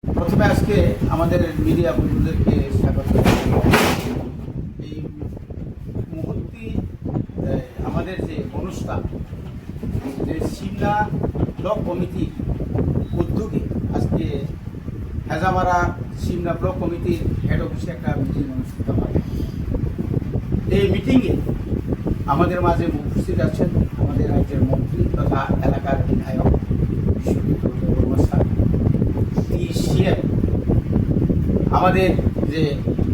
প্রথমে আজকে আমাদের মিডিয়া বন্ধুদেরকে স্বাগত। এই মুহূর্তে আমাদের যে অনুষ্ঠান, যে সিমলা ব্লক কমিটির উদ্যোগে আজকে হেজামারা সিমলা ব্লক কমিটির হেড অফিসে একটা মিটিং অনুষ্ঠিত হয়। এই মিটিংয়ে আমাদের মাঝে উপস্থিত আছেন আমাদের রাজ্যের মন্ত্রী তথা এলাকার বিধায়ক আমাদের যে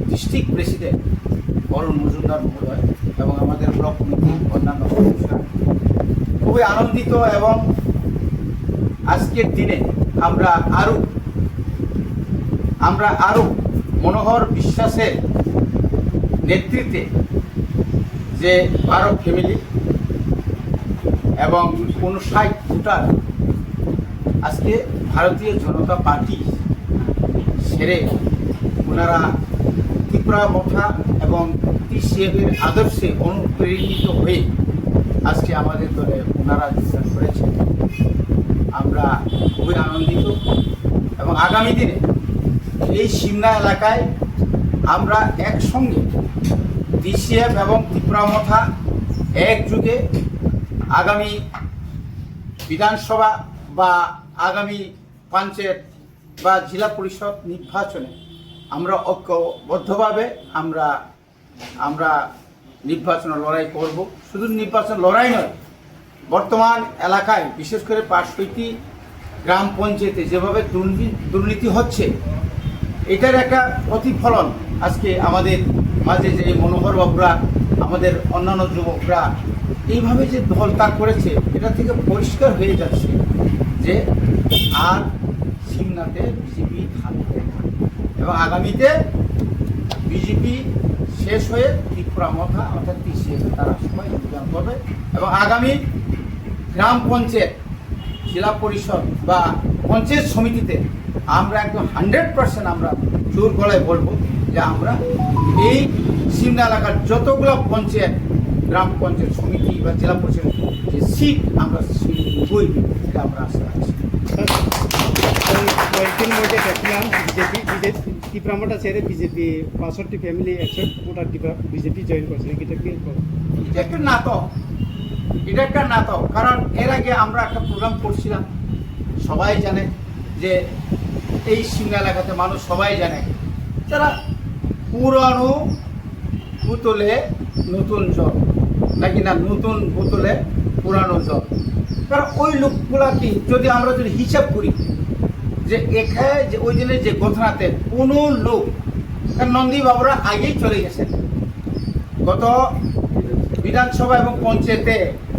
ডিস্ট্রিক্ট প্রেসিডেন্ট অরুণ মজুমদার মহোদয় এবং আমাদের ব্লক কমিটির অন্যান্য সদস্যরা খুবই আনন্দিত। এবং আজকের দিনে আমরা আরও মনোহর বিশ্বাসের নেতৃত্বে যে 12 ফ্যামিলি এবং 59 ভোটার আজকে ভারতীয় জনতা পার্টি ছেড়ে ওনারা ত্রিপুরা মথা এবং টিসিএফের আদর্শে অনুপ্রেরিত হয়ে আজকে আমাদের দলে ওনারা যোগদান করেছেন। আমরা খুবই আনন্দিত এবং আগামী দিনে এই সিমলা এলাকায় আমরা একসঙ্গে টিসিএফ এবং ত্রিপুরা মথা একযুগে আগামী বিধানসভা বা আগামী পঞ্চায়েত বা জেলা পরিষদ নির্বাচনে আমরা ঐক্যবদ্ধভাবে আমরা নির্বাচন লড়াই করব। শুধু নির্বাচন লড়াই নয়, বর্তমান এলাকায় বিশেষ করে 65টি গ্রাম পঞ্চায়েতে যেভাবে দুর্নীতি হচ্ছে, এটার একটা প্রতিফলন আজকে আমাদের মাঝে যে মনোহর বাবুরা, আমাদের অন্যান্য যুবকরা এইভাবে যে দল ত্যাগ করেছে, এটা থেকে পরিষ্কার হয়ে যাচ্ছে যে আর সিমলাতে বিজেপি থাকবে না এবং আগামীতে বিজেপি শেষ হয়ে ত্রিপুরা মথা অর্থাৎ টিসিএফে তারা সবাই যোগদান করবে এবং আগামী গ্রাম পঞ্চায়েত, জেলা পরিষদ বা পঞ্চায়েত সমিতিতে আমরা একদম 100% আমরা জোর গলায় বলবো যে আমরা এই সিমলা এলাকার যতগুলো পঞ্চায়েত, গ্রাম পঞ্চায়েত সমিতি বা জেলা পরিষদ যে সিট আমরা বই এটা আমরা আশা রাখছি। কয়েকদিন মধ্যে দেখলাম বিজেপি ত্রিপুরামটা ছেড়ে BJP 65 family 100 voter BJP join করছে। এটা একটা নাটক। কারণ এর আগে আমরা একটা প্রোগ্রাম করছিলাম, সবাই জানে যে এই সিমলা এলাকাতে মানুষ সবাই জানে যারা পুরানো বোতলে নতুন জল নাকি না নতুন বোতলে পুরানো জল। কারণ ওই লোকগুলা কি যদি আমরা হিসাব করি যে এখানে যে ওই দিনের যে ঘটনাতে কোনো লোক, নন্দী বাবুরা আগেই চলে গেছেন গত বিধানসভা এবং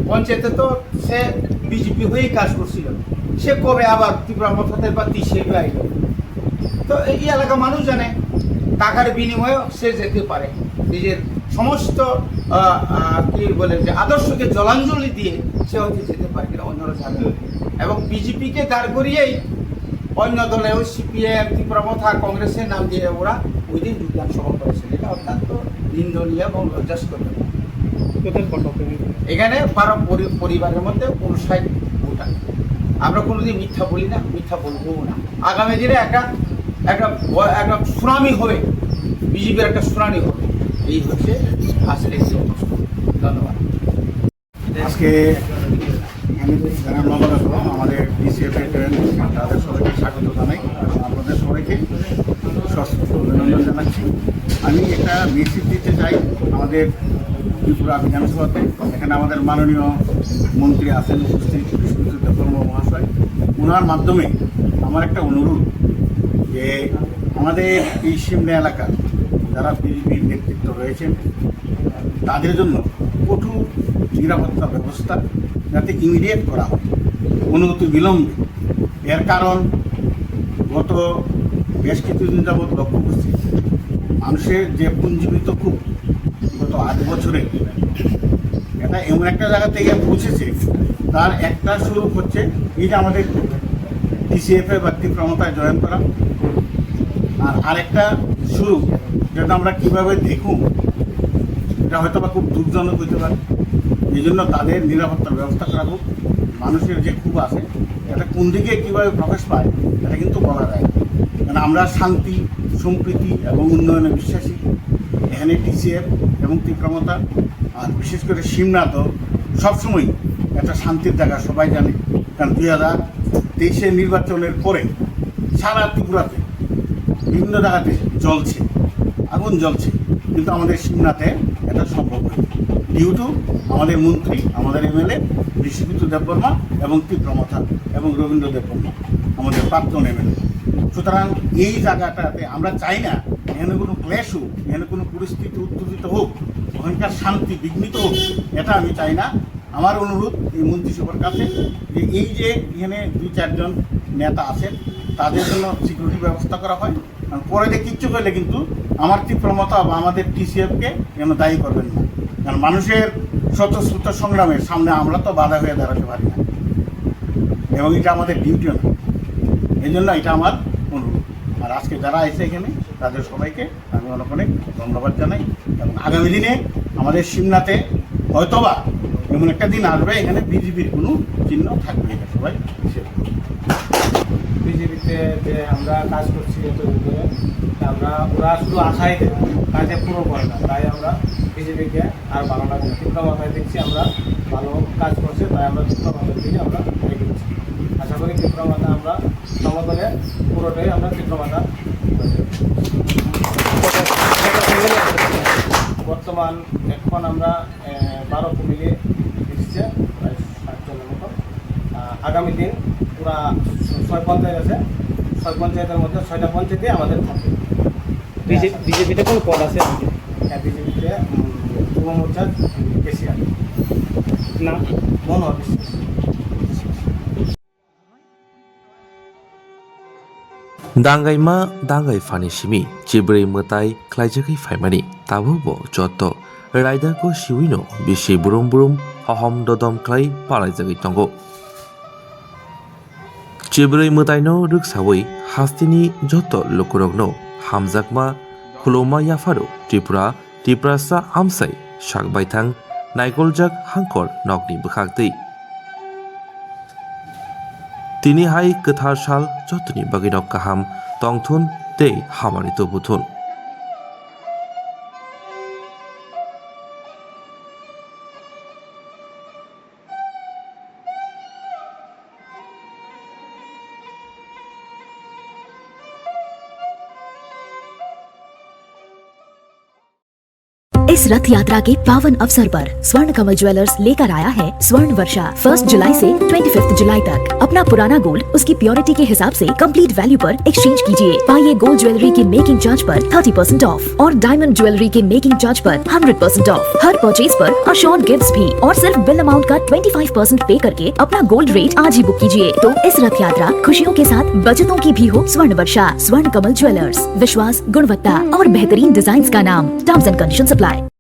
পঞ্চায়েতে তো সে বিজেপি হয়েই কাজ করছিল, সে কবে আবার ত্রিপুরা মথাতে বা টিসিএফে আইল। তো এই এলাকা মানুষ জানে টাকার বিনিময়ে সে যেতে পারে, নিজের সমস্ত কি বলে যে আদর্শকে জলাঞ্জলি দিয়ে সে হয়তো যেতে পারে কিনা অন্যরা জানে। এবং বিজেপিকে দাঁড় করিয়েই অন্য দলেও সিপিএম, ত্রিপুরা মথা, কংগ্রেসের নাম দিয়ে ওরা ওই দিন যোগদান সভা করেছেন। এটা অত্যন্ত নিন্দনীয় এবং লজ্জাস্কর। এখানে 12 পরিবারের মধ্যে 59 ভোটার। আমরা কোনোদিন মিথ্যা বলি না, মিথ্যা বলবো না। আগামী দিনে একটা সুনামি হবে, বিজেপির একটা সুনামি হবে। এই হচ্ছে আসলে ধন্যবাদ। আজকে আমাদের টিসিএফের তাদের সবাইকে স্বাগত জানাই এবং আপনাদের সবাইকে সশস্ত্র অভিনন্দন জানাচ্ছি। আমি একটা মেসেজ দিতে চাই আমাদের ত্রিপুরা বিধানসভাতে। এখানে আমাদের মাননীয় মন্ত্রী আছেন উপস্থিত, বিষ্ণুজিৎ দেববর্মা মহাশয়। ওনার মাধ্যমে আমার একটা অনুরোধ যে আমাদের এই সিমলা এলাকার যারা বিজেপির নেতৃত্ব রয়েছেন তাদের জন্য কঠোর নিরাপত্তা ব্যবস্থা যাতে ইমিডিয়েট করা হয়, অনুমতি বিলম্বে। এর কারণ গত বেশ কিছুদিন যাবৎ লক্ষ্য করছি মানুষের যে পুঞ্জীবিত খুব গত 8 বছরে এটা এমন একটা জায়গা থেকে পৌঁছেছে, তার একটা স্বরূপ হচ্ছে এই যে আমাদের টিসিএফে বা ত্রিপুরামথায় জয়েন করা, আর আরেকটা স্বরূপ যেটা আমরা কীভাবে দেখুন এটা হয়তো বা খুব দুঃখজনক হইতে পারে। এই জন্য তাদের নিরাপত্তার ব্যবস্থা করা হোক। মানুষের যে ক্ষোভ আছে এটা কোন দিকে কীভাবে প্রকাশ পায় এটা কিন্তু বলা যায় না। আমরা শান্তি সম্প্রীতি এবং উন্নয়নে বিশ্বাসী। এখানে টিসিএফ এবং তীব্রমতা আর বিশেষ করে শিমনাথ সবসময় একটা শান্তির জায়গা, সবাই জানে। কারণ 2023 নির্বাচনের পরে সারা ত্রিপুরাতে বিভিন্ন জায়গাতে জ্বলছে, আগুন জ্বলছে, কিন্তু আমাদের শিমনাথে এটা সম্ভব হয় ডিউ টু আমাদের মন্ত্রী, আমাদের এমএলএ ঋষিবিদ্যু দেববর্মা এবং তীব্রমথা এবং রবীন্দ্র দেববর্মা আমাদের প্রাক্তন এমএলএ। সুতরাং এই জায়গাটাতে আমরা চাই না এখানে কোনো ক্লেশ হোক, এখানে কোনো পরিস্থিতি উত্তেজিত হোক, ওখানকার শান্তি বিঘ্নিত হোক, এটা আমি চাই না। আমার অনুরোধ এই মন্ত্রিসভার কাছে যে এই যে এখানে 2-4 জন নেতা আছেন তাদের জন্য সিকিউরিটি ব্যবস্থা করা হয়। কারণ পরে যে কিচ্ছু করলে কিন্তু আমার তীব্রমতা বা আমাদের টিসিএফকে যেন দায়ী করবেন না। কারণ মানুষের স্বতঃস্ফূর্ত সংগ্রামের সামনে আমরা তো বাধা হয়ে দাঁড়াতে পারি না, এবং এটা আমাদের ডিউটিও না। এই জন্য এটা আমার অনুরোধ। আর আজকে যারা এসে এখানে তাদের সবাইকে আমি অনেক অনেক ধন্যবাদ জানাই। এবং আগামী দিনে আমাদের শিমনাথে হয়তোবা এমন একটা দিন আসবে এখানে বিজেপির কোনো চিহ্ন থাকবে, এটা সবাই হিসেবে। বিজেপিতে যে আমরা কাজ করছি এতদিন ধরে, আমরা ওরা শুধু আশাই দেয়, কাজে পুরো করে না। তাই আমরা বিজেপিকে আর ভালো লাগে তীব্রমাথায় দেখছি আমরা ভালো কাজ করছে, তাই আমরা তীব্রমাথার দিকে আমরা এগিয়েছি। আশা করি তীব্রমাথা আমরা সমতলে পুরোটাই আমরা তীব্রমাথা। বর্তমান এখন আমরা 12 মিলিয়ে এসেছে প্রায় 60 জনের মতো। আগামী দিন পুরা 6 পঞ্চায়েত আছে, 6 পঞ্চায়েতের মধ্যে 6টা পঞ্চায়েতে আমাদের থাকবে। বিজেপিতে কোন পদ আছে? হ্যাঁ, বিজেপিতে যুব মোর্চার কেসিআর না মনোহর বিশ্বাস। दांगाइमा दांगाइ फानि सिमि चिब्रै मताइ ख्लाइजाखै फाइमानि ताबुबो जत्त राइदाको सिविनो बिसि बुरुम बुरुम हहम ददम ख्लाइ पालाइजागै तंगो चिब्रै मताइनो रुकसावै हास्तिनि जत्त लोकरगनो हामजाकमा खुलौमा याफारो त्रिपुरा आमसाइ साकबायथां नाइगलजाक हांकर नगनि बोखागदै তিনি হাই गोथार साल जतनि बागिनक गाहाम तंथुन तै हामानि तबुथुन इस रथ यात्रा के पावन अवसर पर स्वर्ण कमल ज्वेलर्स लेकर आया है स्वर्ण वर्षा। 1 जुलाई से 25 जुलाई तक अपना पुराना गोल्ड उसकी प्योरिटी के हिसाब से कंप्लीट वैल्यू पर एक्सचेंज कीजिए। पाइए गोल्ड ज्वेलरी के मेकिंग चार्ज पर 30% ऑफ और डायमंड ज्वेलरी के मेकिंग चार्ज पर 100% ऑफ। हर परचेज पर अशोर्ड गिफ्ट्स भी और सिर्फ बिल अमाउंट का 25% पे करके अपना गोल्ड रेट आज ही बुक कीजिए। तो इस रथ यात्रा खुशियों के साथ बचतों की भी हो स्वर्ण वर्षा। स्वर्ण कमल ज्वेलर्स, विश्वास, गुणवत्ता और बेहतरीन डिजाइन का नाम। Terms and conditions apply.